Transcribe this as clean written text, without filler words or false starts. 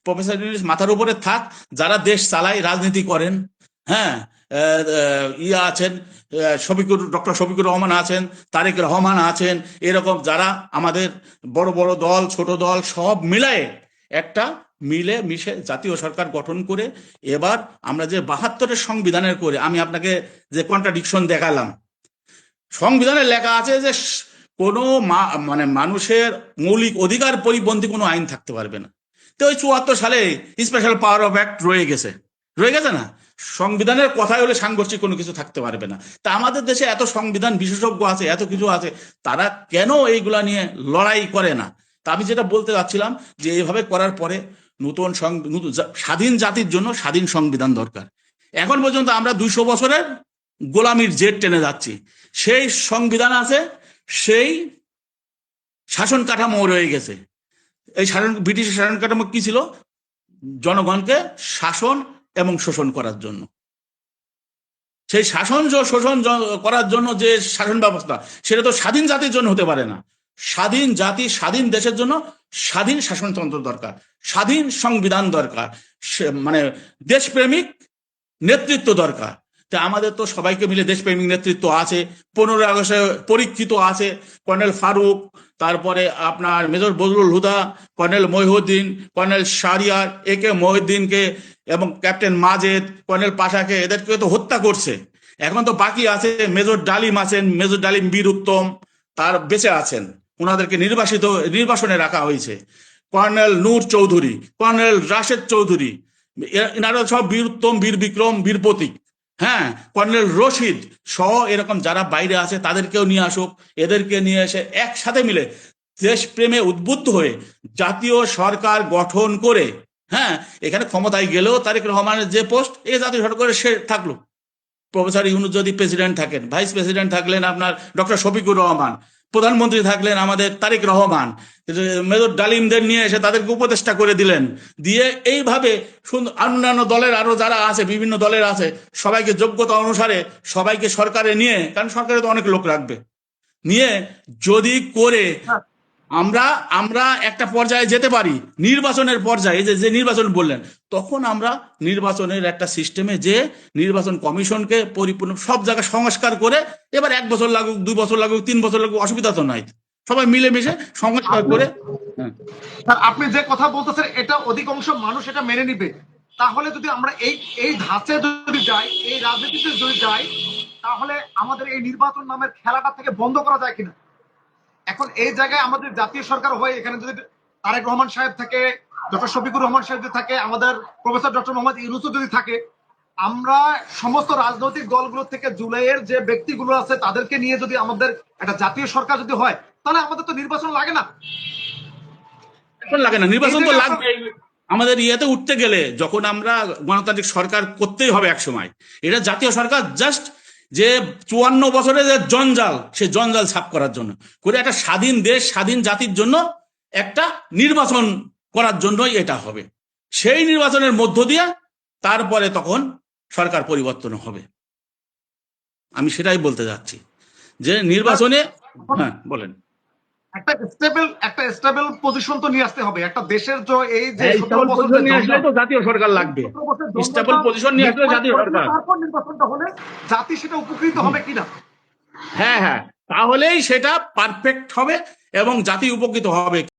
Professor Yunus মাথার উপরে থাক, যারা দেশ চালায় রাজনীতি করেন, হ্যাঁ, আছেন, ডক্টর শফিকুর রহমান আছেন, তারেক রহমান আছেন, এরকম যারা আমাদের বড় বড় দল ছোট দল সব মিলায়ে একটা মিলে মিশে জাতীয় সরকার গঠন করে এবার আমরা যে 72-এর সংবিধানের করে আমি আপনাকে যে কন্ট্রাডিকশন দেখালাম, সংবিধানে লেখা আছে যে কোনো মানে মানুষের মৌলিক অধিকার পরিপন্থী কোনো আইন থাকতে পারবে না। তো ওই 74 সালে স্পেশাল পাওয়ার অফ অ্যাক্ট রয়ে গেছে না? সংবিধানের কথাই হলে সাংঘর্ষিক কোনো কিছু থাকতে পারবে না। তা আমাদের দেশে এত সংবিধান বিশেষজ্ঞ আছে, এত কিছু আছে, তারা কেন এইগুলা নিয়ে লড়াই করে না? তা আমি যেটা বলতে চাচ্ছিলাম যে এইভাবে করার পরে নতুন স্বাধীন জাতির জন্য স্বাধীন সংবিধান দরকার। এখন পর্যন্ত আমরা 200 বছরের গোলামির জেট টেনে যাচ্ছি। সেই সংবিধান আছে, সেই শাসন কাঠামো রয়ে গেছে। এই ব্রিটিশের শাসন কাঠামো কি ছিল? জনগণকে শাসন এবং শোষণ করার জন্য। সেই শাসন শোষণ করার জন্য যে শাসন ব্যবস্থা, সেটা তো স্বাধীন জাতির জন্য হতে পারে না। স্বাধীন জাতি স্বাধীন দেশের জন্য স্বাধীন শাসনতন্ত্র দরকার, স্বাধীন সংবিধান দরকার, মানে দেশপ্রেমিক নেতৃত্ব দরকার। তা আমাদের তো সবাইকে মিলে দেশপ্রেমিক নেতৃত্ব আছে। 15 আগস্টে পরীক্ষিত আছে কর্নেল ফারুক, তারপরে আপনার major Bazlul Huda, colonel Mohiuddin, colonel Shahriar, AK মহিউদ্দিনকে এবং ক্যাপ্টেন মাজেদ, কর্নেল পাশাকে, এদেরকে তো হত্যা করছে। এখন তো বাকি আছে মেজর ডালিম আছেন, মেজর ডালিম বীর উত্তম, তার বেঁচে আছেন, ওনাদেরকে নির্বাসনে রাখা হয়েছে। কর্নেল নূর চৌধুরী, কর্নেল রাশেদ চৌধুরী, এনারা সব বীর উত্তম, বীর বিক্রম, বীর প্রতীক, হ্যাঁ, কর্নেল রশিদ সহ এরকম যারা বাইরে আছে তাদেরকেও নিয়ে আসুক। এদেরকে নিয়ে এসে একসাথে মিলে দেশপ্রেমে উদ্বুদ্ধ হয়ে জাতীয় সরকার গঠন করে, হ্যাঁ, এখানে ক্ষমতায় গেলেও তারেক রহমানের যে পোস্ট, এই জাতীয় সরকারের সে থাকলো। প্রফেসর ইউনূস যদি প্রেসিডেন্ট থাকেন, ভাইস প্রেসিডেন্ট থাকলেন আপনার ডক্টর শফিকুর রহমান, প্রধানমন্ত্রী থাকলেন আমাদের তারেক রহমান, মেজর ডালিমদের নিয়ে এসে তাদেরকে উপদেষ্টা করে দিলেন, দিয়ে এইভাবে অন্যান্য দলের আরো যারা আছে, বিভিন্ন দলের আছে, সবাইকে যোগ্যতা অনুসারে সবাইকে সরকারে নিয়ে, কারণ সরকারে তো অনেক লোক রাখবে, নিয়ে যদি করে আমরা একটা পর্যায়ে যেতে পারি, নির্বাচনের পর্যায়ে, যে নির্বাচন বললেন, তখন আমরা নির্বাচনের একটা সিস্টেমে যে নির্বাচন কমিশনকে পরিপূর্ণ সব জায়গায় সংস্কার করে, এবার 1 বছর লাগুক, 2 বছর লাগুক, 3 বছর লাগুক, অসুবিধা তো নাই, সবাই মিলেমিশে সংস্কার করে। আপনি যে কথা বলতেছেন এটা অধিকাংশ মানুষ এটা মেনে নিবে। তাহলে যদি আমরা এই ধাঁচে যদি যাই, এই রাজনীতিতে যদি যাই, তাহলে আমাদের এই নির্বাচন নামের খেলাটা থেকে বন্ধ করা যায় কিনা? এখন এই জায়গায় আমাদের জাতীয় সরকার হয়ে এখানে যদি তারেক রহমান সাহেব থাকে, ডক্টর শফিকুর রহমান সাহেব যদি থাকে, আমাদের প্রফেসর ডক্টর মোহাম্মদ ইউনূস যদি থাকে, আমরা সমস্ত রাজনৈতিক দলগুলো থেকে জুলাইয়ের যে ব্যক্তিগুলো আছে তাদেরকে নিয়ে যদি আমাদের একটা জাতীয় সরকার যদি হয়, তাহলে আমাদের তো নির্বাচন লাগে না। নির্বাচন তো লাগবে আমাদের ইয়েতে উঠতে গেলে, যখন আমরা গণতান্ত্রিক সরকার করতেই হবে এক সময়। এটা জাতীয় সরকার জাস্ট যে 54 বছরের যে জঞ্জাল, সে জঞ্জাল সাফ করার জন্য করে, একটা স্বাধীন দেশ স্বাধীন জাতির জন্য একটা নির্বাচন করার জন্যই এটা হবে। সেই নির্বাচনের মধ্য দিয়ে তারপরে তখন সরকার পরিবর্তন হবে। আমি সেটাই বলতে যাচ্ছি যে নির্বাচনে, হ্যাঁ বলেন, একটা স্টেবল পজিশন তো নিয়ে আসতে হবে একটা দেশের। এই যে জাতীয় সরকার লাগবে, স্টেবল পজিশন নিয়ে আসলে জাতীয় সরকার, নির্বাচনটা হলে জাতি সেটা উপকৃত হবে কিনা। হ্যাঁ, তাহলেই সেটা পারফেক্ট হবে এবং জাতি উপকৃত হবে।